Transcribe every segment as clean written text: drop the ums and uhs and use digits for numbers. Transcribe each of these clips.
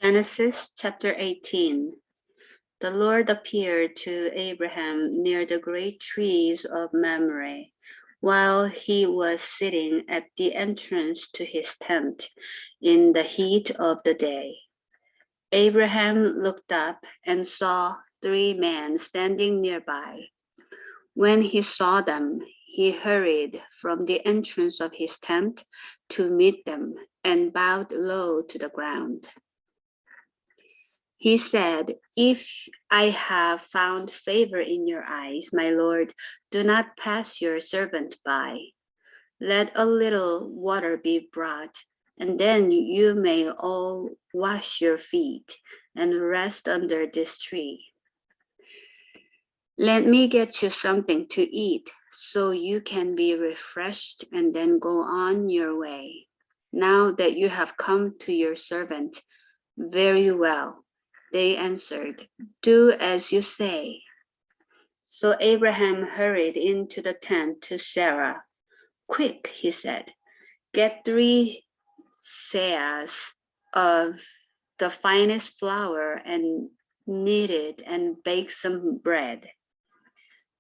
Genesis chapter 18. The Lord appeared to Abraham near the great trees of Mamre, while he was sitting at the entrance to his tent in the heat of the day. Abraham looked up and saw 3 men standing nearby. When he saw them, he hurried from the entrance of his tent to meet them and bowed low to the ground. He said, "If I have found favor in your eyes, my Lord, do not pass your servant by. Let a little water be brought, and then you may all wash your feet and rest under this tree. Let me get you something to eat so you can be refreshed and then go on your way. Now that you have come to your servant, very well." They answered, "Do as you say." So Abraham hurried into the tent to Sarah. "Quick," he said, "get 3 seahs of the finest flour and knead it and bake some bread."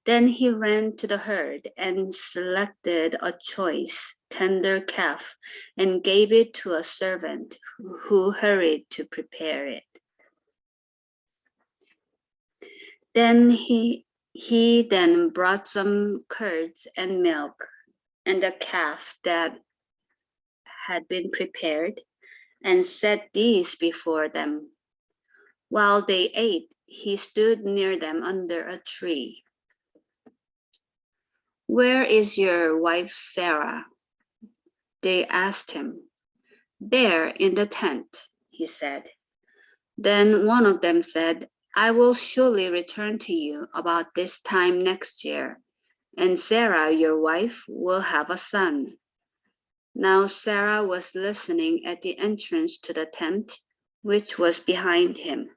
Then he ran to the herd and selected a choice, tender calf and gave it to a servant who hurried to prepare it. Then he then brought some curds and milk and the calf that had been prepared and set these before them. While they ate, he stood near them under a tree. "Where is your wife Sarah?" they asked him. "There in the tent," he said. Then one of them said, "I will surely return to you about this time next year, and Sarah, your wife, will have a son." Now Sarah was listening at the entrance to the tent, which was behind him.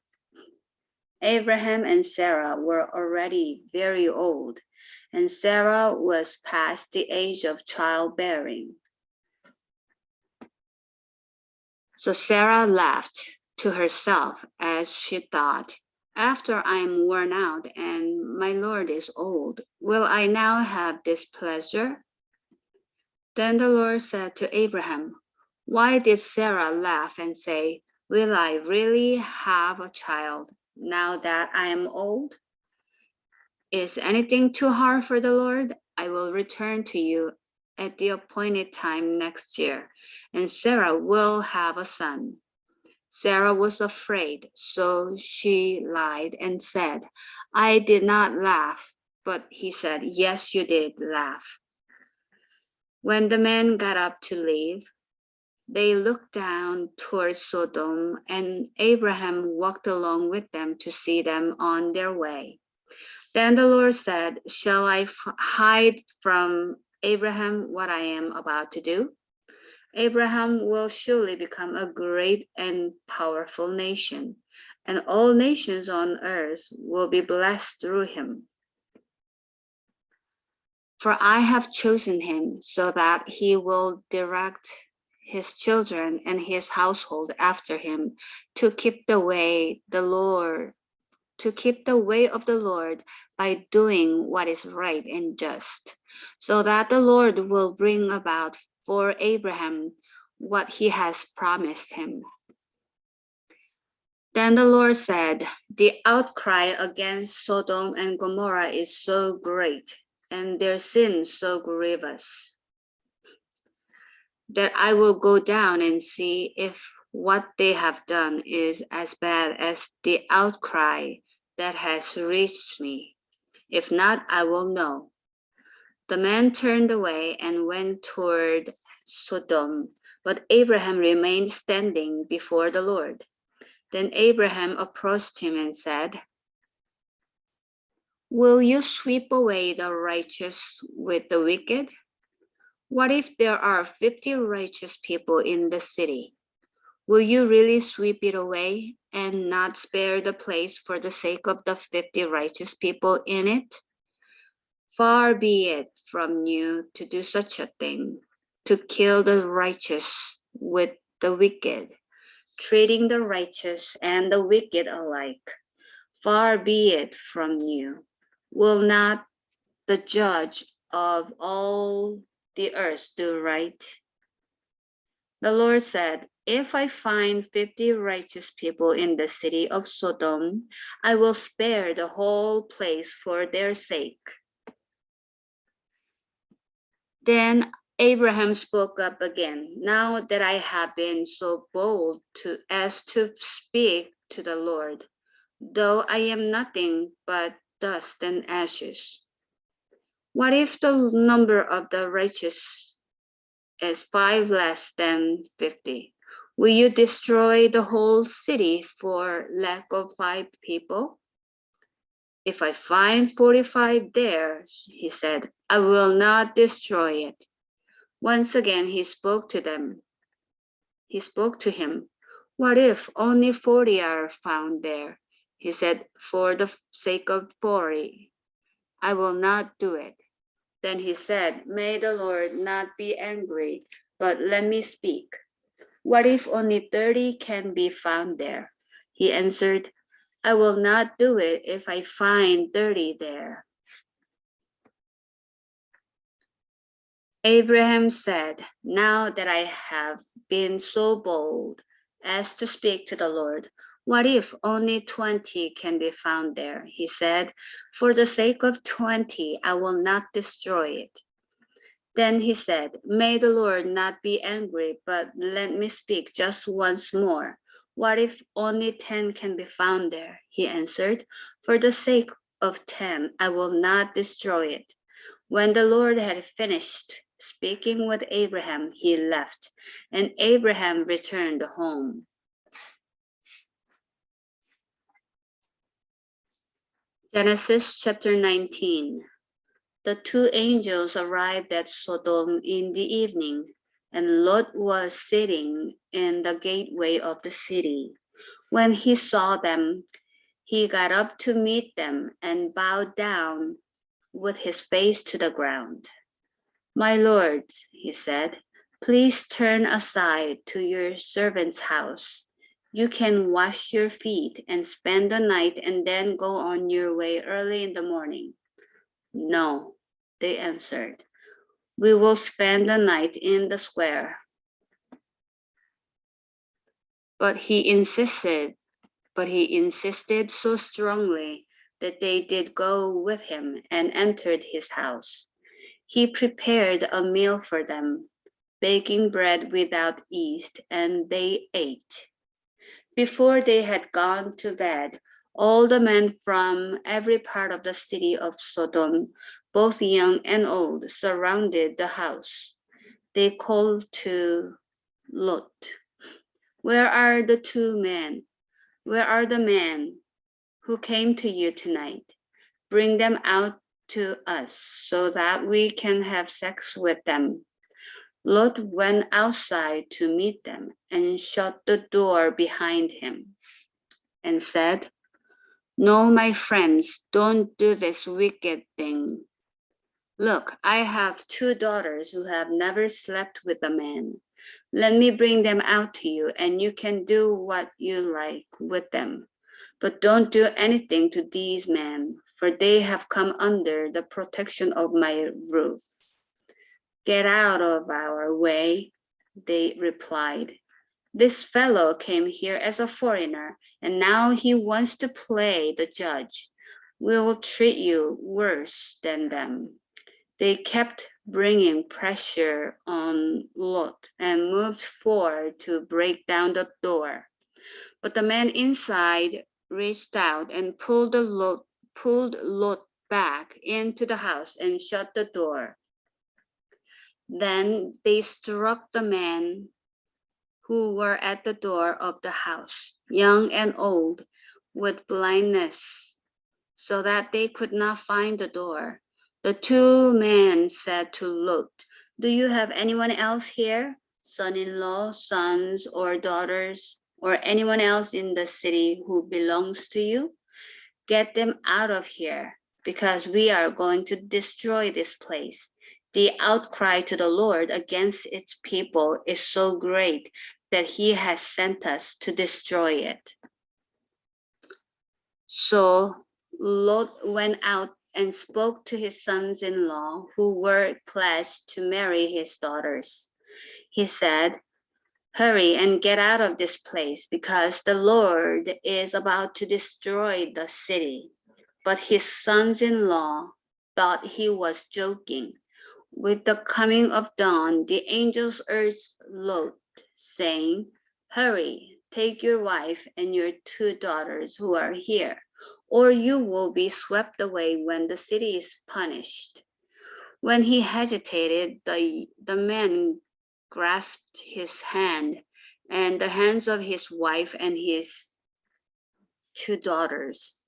Abraham and Sarah were already very old, and Sarah was past the age of childbearing. So Sarah laughed to herself as she thought, "After I am worn out and my Lord is old, will I now have this pleasure?" Then the Lord said to Abraham, "Why did Sarah laugh and say, 'Will I really have a child now that I am old?' Is anything too hard for the Lord? I will return to you at the appointed time next year, and Sarah will have a son." Sarah was afraid, so she lied and said, "I did not laugh." But he said, "Yes, you did laugh." When the men got up to leave, they looked down towards Sodom, and Abraham walked along with them to see them on their way. Then the Lord said, "Shall I hide from Abraham what I am about to do? Abraham will surely become a great and powerful nation, and all nations on earth will be blessed through him. For I have chosen him so that he will direct his children and his household after him to keep the way of the Lord by doing what is right and just, so that the Lord will bring about for Abraham what he has promised him." Then the Lord said, "The outcry against Sodom and Gomorrah is so great, and their sin so grievous, that I will go down and see if what they have done is as bad as the outcry that has reached me. If not, I will know." The man turned away and went toward Sodom, but Abraham remained standing before the Lord. Then Abraham approached him and said, "Will you sweep away the righteous with the wicked? What if there are 50 righteous people in the city? Will you really sweep it away and not spare the place for the sake of the 50 righteous people in it? Far be it from you to do such a thing, to kill the righteous with the wicked. treating the righteous and the wicked alike. Far be it from you. Will not the judge of all the earth do right? The Lord said, if I find 50 righteous people in the city of Sodom, I will spare the whole place for their sake. Then Abraham spoke up again. Now that I have been so bold as to speak to the Lord, though I am nothing but dust and ashes. What if the number of the righteous is 5 less than 50? Will you destroy the whole city for lack of 5 people? If I find 45 there, he said, I will not destroy it. Once again he spoke to them. He spoke to him. What if only 40 are found there? He said, for the sake of 40, I will not do it. Then he said, may the Lord not be angry, but let me speak. What if only 30 can be found there? He answered, I will not do it if I find 30 there. Abraham said, now that I have been so bold as to speak to the Lord, what if only 20 can be found there? He said, for the sake of 20, I will not destroy it. Then he said, may the Lord not be angry, but let me speak just once more. What if only 10 can be found there? He answered, for the sake of 10, I will not destroy it. When the Lord had finished speaking with Abraham, he left, and Abraham returned home. Genesis chapter 19. The 2 angels arrived at Sodom in the evening, and Lot was sitting in the gateway of the city. When he saw them, he got up to meet them and bowed down with his face to the ground. My lords, he said, please turn aside to your servant's house. You can wash your feet and spend the night and then go on your way early in the morning. No, they answered. We will spend the night in the square. But he insisted so strongly that they did go with him and entered his house. He prepared a meal for them, baking bread without yeast, and they ate. Before they had gone to bed, all the men from every part of the city of Sodom, both young and old, surrounded the house. They called to Lot, where are the 2 men? Where are the men who came to you tonight? Bring them out to us so that we can have sex with them. Lot went outside to meet them and shut the door behind him and said, no, my friends, don't do this wicked thing. Look, I have 2 daughters who have never slept with a man. Let me bring them out to you, and you can do what you like with them. But don't do anything to these men, for they have come under the protection of my roof. Get out of our way, they replied. This fellow came here as a foreigner, and now he wants to play the judge. We will treat you worse than them. They kept bringing pressure on Lot and moved forward to break down the door. But the man inside reached out and pulled Lot back into the house and shut the door. Then they struck the men who were at the door of the house, young and old, with blindness, so that they could not find the door. The 2 men said to Lot, do you have anyone else here, son-in-law, sons or daughters, or anyone else in the city who belongs to you? Get them out of here, because we are going to destroy this place. The outcry to the Lord against its people is so great that he has sent us to destroy it. So Lot went out and spoke to his sons-in-law who were pledged to marry his daughters. He said, "Hurry and get out of this place, because the Lord is about to destroy the city." But his sons-in-law thought he was joking. With the coming of dawn, the angels urged Lot, saying, "Hurry, take your wife and your 2 daughters who are here, or you will be swept away when the city is punished." When he hesitated, the man grasped his hand and the hands of his wife and his 2 daughters,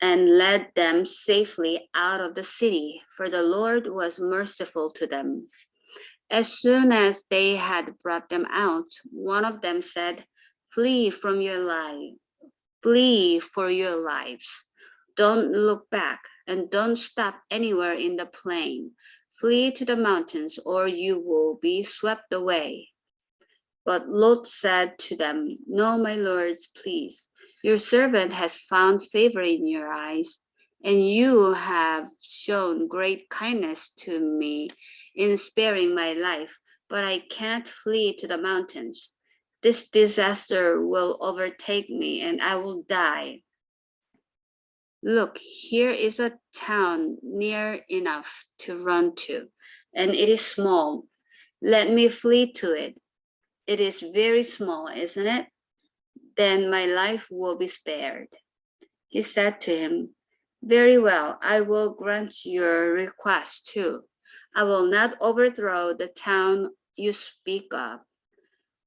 and led them safely out of the city, for the Lord was merciful to them. As soon as they had brought them out, one of them said, "Flee from your life, flee for your lives. Don't look back and don't stop anywhere in the plain. Flee to the mountains, or you will be swept away." But Lot said to them, "No, my lords, please. Your servant has found favor in your eyes, and you have shown great kindness to me in sparing my life, but I can't flee to the mountains. This disaster will overtake me and I will die. Look, here is a town near enough to run to, and it is small. Let me flee to it. It is very small, isn't it? Then my life will be spared." He said to him, "Very well, I will grant your request too. I will not overthrow the town you speak of,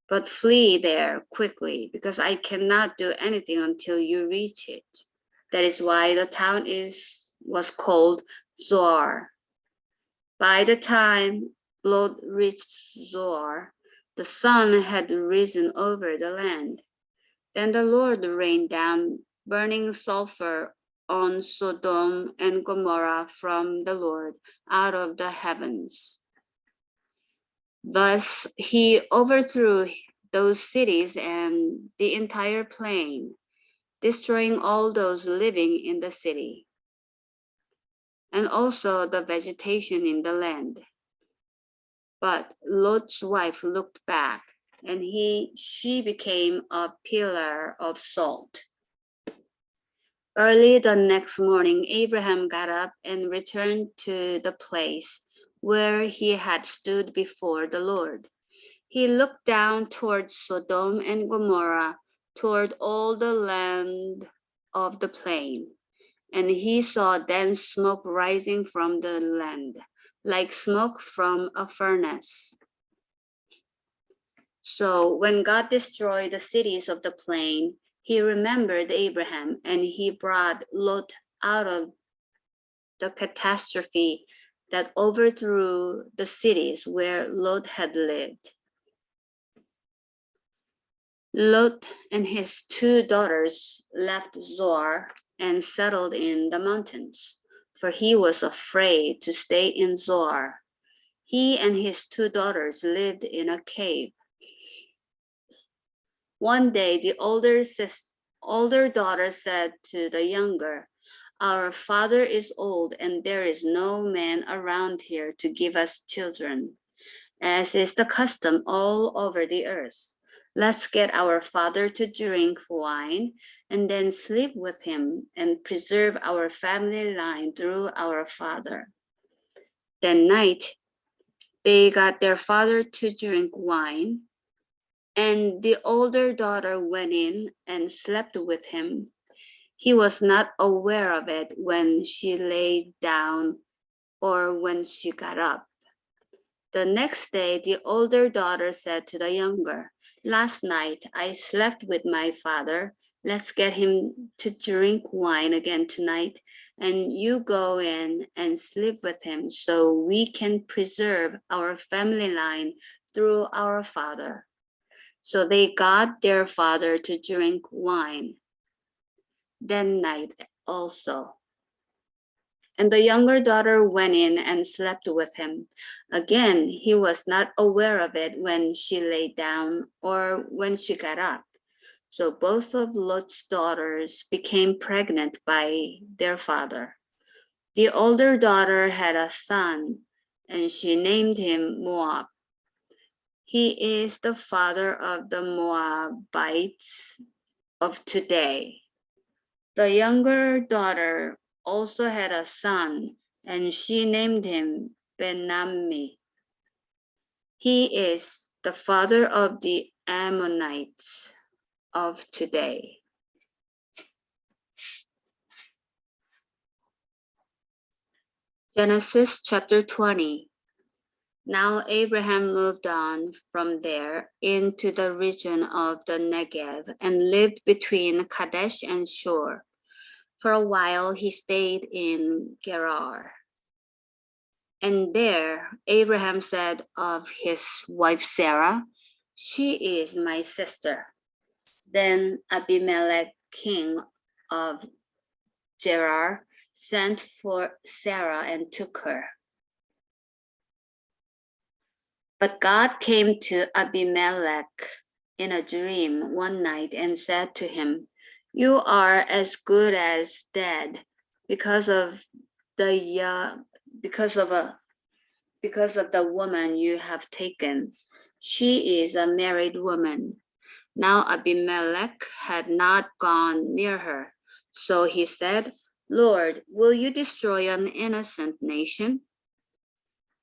but flee there quickly, because I cannot do anything until you reach it." That is why the town was called Zoar. By the time Lot reached Zoar, the sun had risen over the land. Then the Lord rained down burning sulfur on Sodom and Gomorrah from the Lord out of the heavens. Thus he overthrew those cities and the entire plain, destroying all those living in the city, and also the vegetation in the land. But Lot's wife looked back, and she became a pillar of salt. Early the next morning, Abraham got up and returned to the place where he had stood before the Lord. He looked down toward Sodom and Gomorrah, toward all the land of the plain, and he saw dense smoke rising from the land, like smoke from a furnace. So when God destroyed the cities of the plain, he remembered Abraham, and he brought Lot out of the catastrophe that overthrew the cities where Lot had lived. Lot and his 2 daughters left Zoar and settled in the mountains, for he was afraid to stay in Zoar. He and his 2 daughters lived in a cave. One day, the older daughter said to the younger, "Our father is old, and there is no man around here to give us children, as is the custom all over the earth. Let's get our father to drink wine and then sleep with him and preserve our family line through our father." That night, they got their father to drink wine, and the older daughter went in and slept with him. He was not aware of it when she lay down or when she got up. The next day, the older daughter said to the younger, "Last night I slept with my father. Let's get him to drink wine again tonight, and you go in and sleep with him so we can preserve our family line through our father." So they got their father to drink wine that night also. And the younger daughter went in and slept with him. Again, he was not aware of it when she lay down or when she got up. So both of Lot's daughters became pregnant by their father. The older daughter had a son, and she named him Moab. He is the father of the Moabites of today. The younger daughter also had a son, and she named him Ben-ammi. He is the father of the Ammonites of today. Genesis chapter 20. Now Abraham moved on from there into the region of the Negev and lived between Kadesh and Shur. For a while he stayed in Gerar. And there Abraham said of his wife Sarah, "She is my sister." Then Abimelech, king of Gerar, sent for Sarah and took her. But God came to Abimelech in a dream one night and said to him, "You are as good as dead because of the woman you have taken. She is a married woman." Now Abimelech had not gone near her. So he said, "Lord, will you destroy an innocent nation?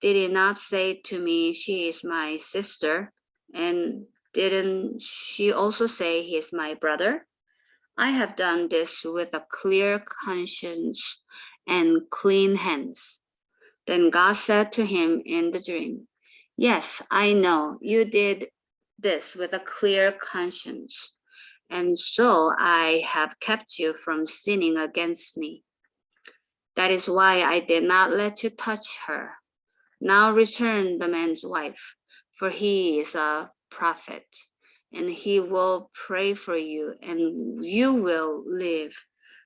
Did he not say to me, 'She is my sister'? And didn't she also say, 'He is my brother'? I have done this with a clear conscience and clean hands." Then God said to him in the dream, "Yes, I know you did this with a clear conscience, and so I have kept you from sinning against me. That is why I did not let you touch her. Now return the man's wife, for he is a prophet, and he will pray for you, and you will live.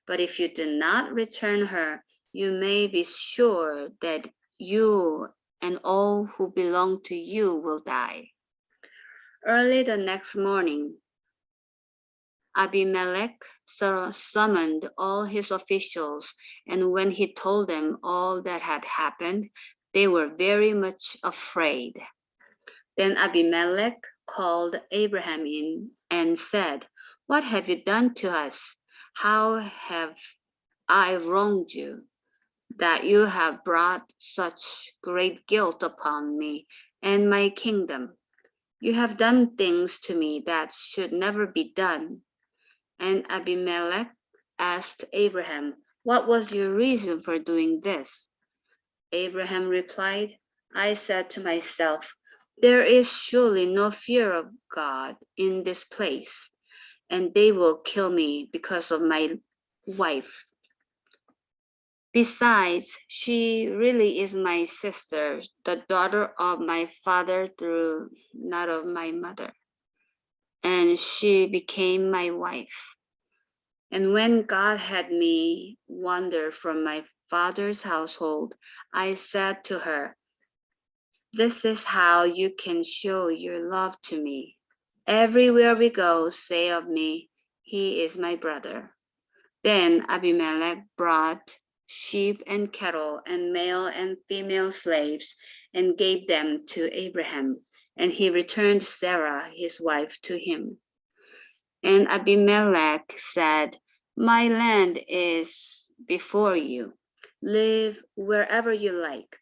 But if you do not return her, you may be sure that you and all who belong to you will die." Early the next morning, Abimelech summoned all his officials, and when he told them all that had happened, they were very much afraid. Then Abimelech called Abraham in and said, "What have you done to us? How have I wronged you, that you have brought such great guilt upon me and my kingdom? You have done things to me that should never be done." And Abimelech asked Abraham, "What was your reason for doing this?" Abraham replied, "I said to myself, 'There is surely no fear of God in this place, and they will kill me because of my wife. Besides, she really is my sister, the daughter of my father through not of my mother, and she became my wife.' And when God had me wander from my father's household, I said to her, 'This is how you can show your love to me. Everywhere we go, say of me, he is my brother.' Then Abimelech brought sheep and cattle and male and female slaves and gave them to Abraham, and he returned Sarah, his wife, to him. And Abimelech said, 'My land is before you. Live wherever you like.'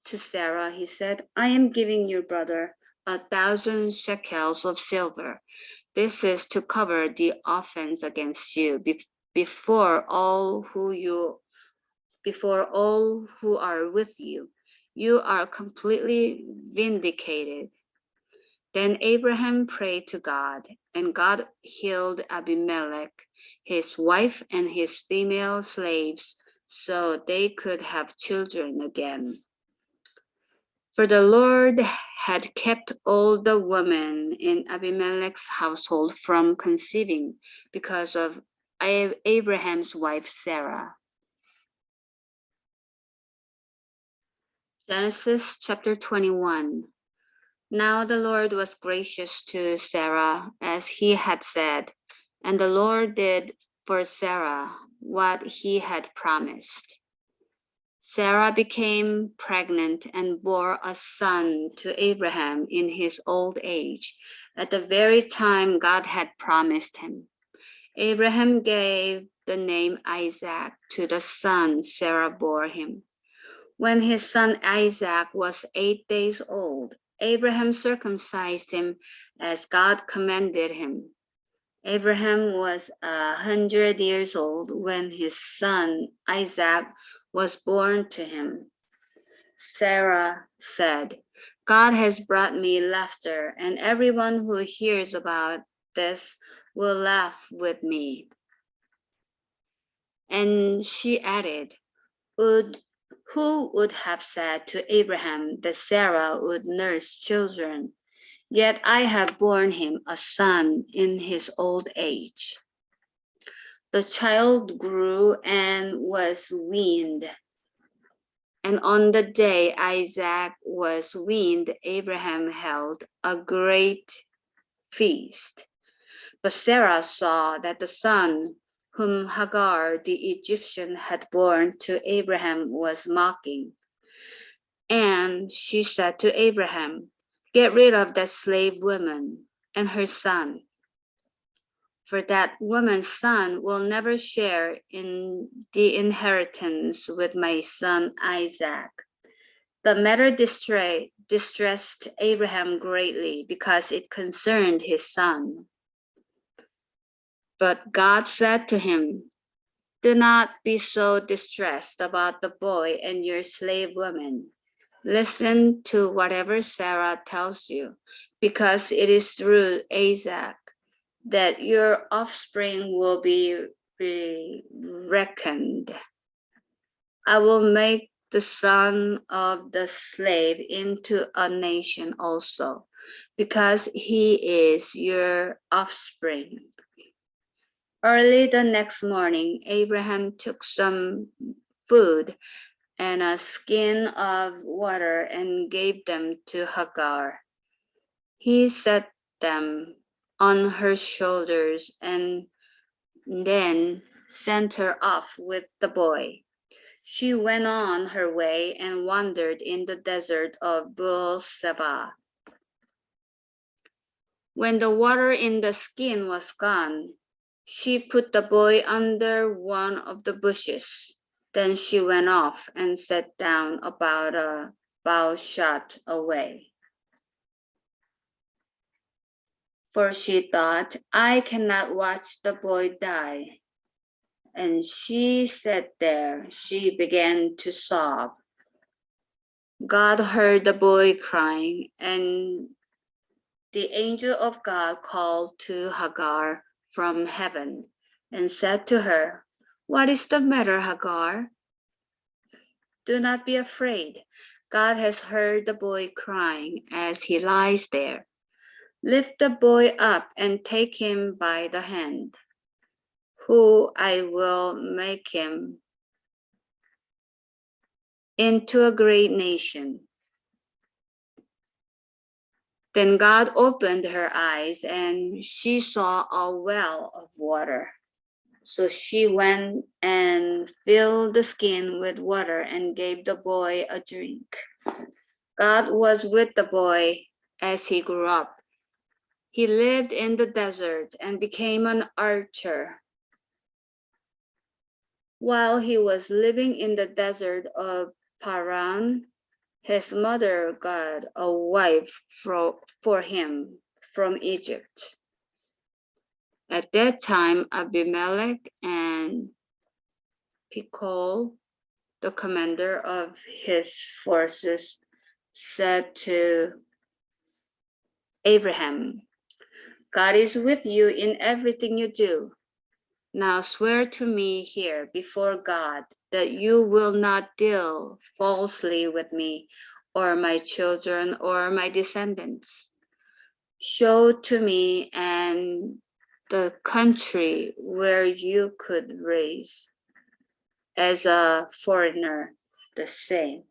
To Sarah he said, 'I am giving your brother 1,000 shekels of silver. This is to cover the offense against you before all who are with you. You are completely vindicated.' Then Abraham prayed to God, and God healed Abimelech, his wife, and his female slaves, so they could have children again. For the Lord had kept all the women in Abimelech's household from conceiving because of Abraham's wife Sarah. Genesis chapter 21. Now the Lord was gracious to Sarah as he had said, and the Lord did for Sarah what he had promised. Sarah became pregnant and bore a son to Abraham in his old age, at the very time God had promised him. Abraham gave the name Isaac to the son Sarah bore him. When his son Isaac was 8 days old, Abraham circumcised him as God commanded him. Abraham was 100 years old when his son Isaac was born to him. Sarah said, God has brought me laughter, and everyone who hears about this will laugh with me. And she added, who would have said to Abraham that Sarah would nurse children? Yet I have borne him a son in his old age. The child grew and was weaned. And on the day Isaac was weaned, Abraham held a great feast. But Sarah saw that the son whom Hagar the Egyptian had borne to Abraham was mocking. And she said to Abraham, get rid of that slave woman and her son, for that woman's son will never share in the inheritance with my son Isaac. The matter distressed Abraham greatly because it concerned his son. But God said to him, do not be so distressed about the boy and your slave woman. Listen to whatever Sarah tells you, because it is through Isaac that your offspring will be reckoned. I will make the son of the slave into a nation also, because he is your offspring. Early the next morning, Abraham took some food and a skin of water and gave them to Hagar. He set them on her shoulders and then sent her off with the boy. She went on her way and wandered in the desert of Beersheba. When the water in the skin was gone, she put the boy under one of the bushes. Then she went off and sat down about a bow shot away. For she thought, I cannot watch the boy die. And she sat there. She began to sob. God heard the boy crying, and the angel of God called to Hagar from heaven and said to her, what is the matter, Hagar? Do not be afraid. God has heard the boy crying as he lies there. Lift the boy up and take him by the hand, who I will make him into a great nation. Then God opened her eyes and she saw a well of water. So she went and filled the skin with water and gave the boy a drink. God was with the boy as he grew up. He lived in the desert and became an archer. While he was living in the desert of Paran, his mother got a wife for him from Egypt. At that time, Abimelech and Phicol, the commander of his forces, said to Abraham, God is with you in everything you do. Now swear to me here before God that you will not deal falsely with me or my children or my descendants. Show to me and the country where you could raise as a foreigner the same.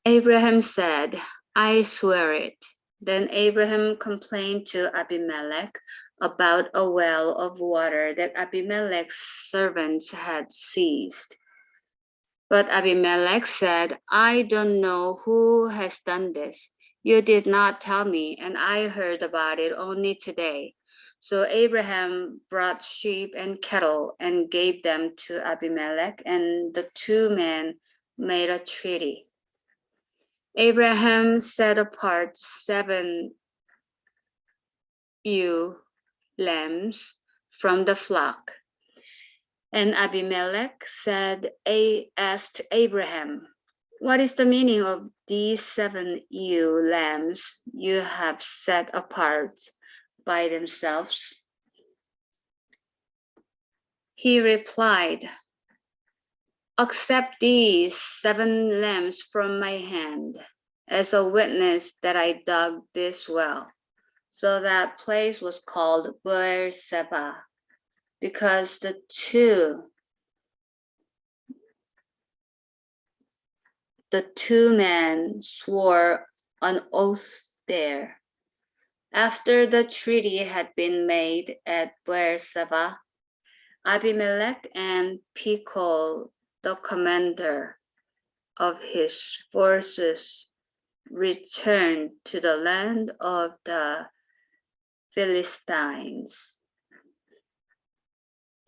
Abraham said, I swear it. Then Abraham complained to Abimelech about a well of water that Abimelech's servants had seized. But Abimelech said, I don't know who has done this. You did not tell me, and I heard about it only today. So Abraham brought sheep and cattle and gave them to Abimelech, and the two men made a treaty. Abraham set apart 7 ewe lambs from the flock. And Abimelech asked Abraham, what is the meaning of these 7 ewe lambs you have set apart by themselves? He replied, accept these 7 lambs from my hand as a witness that I dug this well. So that place was called Beer-sheba, because the two men swore an oath there. After the treaty had been made at Beer-sheba, Abimelech and Phicol, the commander of his forces, returned to the land of the Philistines.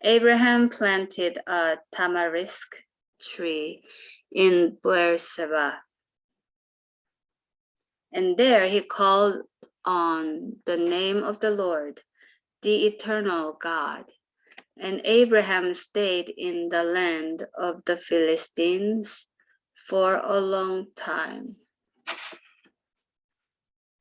Abraham planted a tamarisk tree in Beer-sheba, and there he called on the name of the Lord, the eternal God. And Abraham stayed in the land of the Philistines for a long time.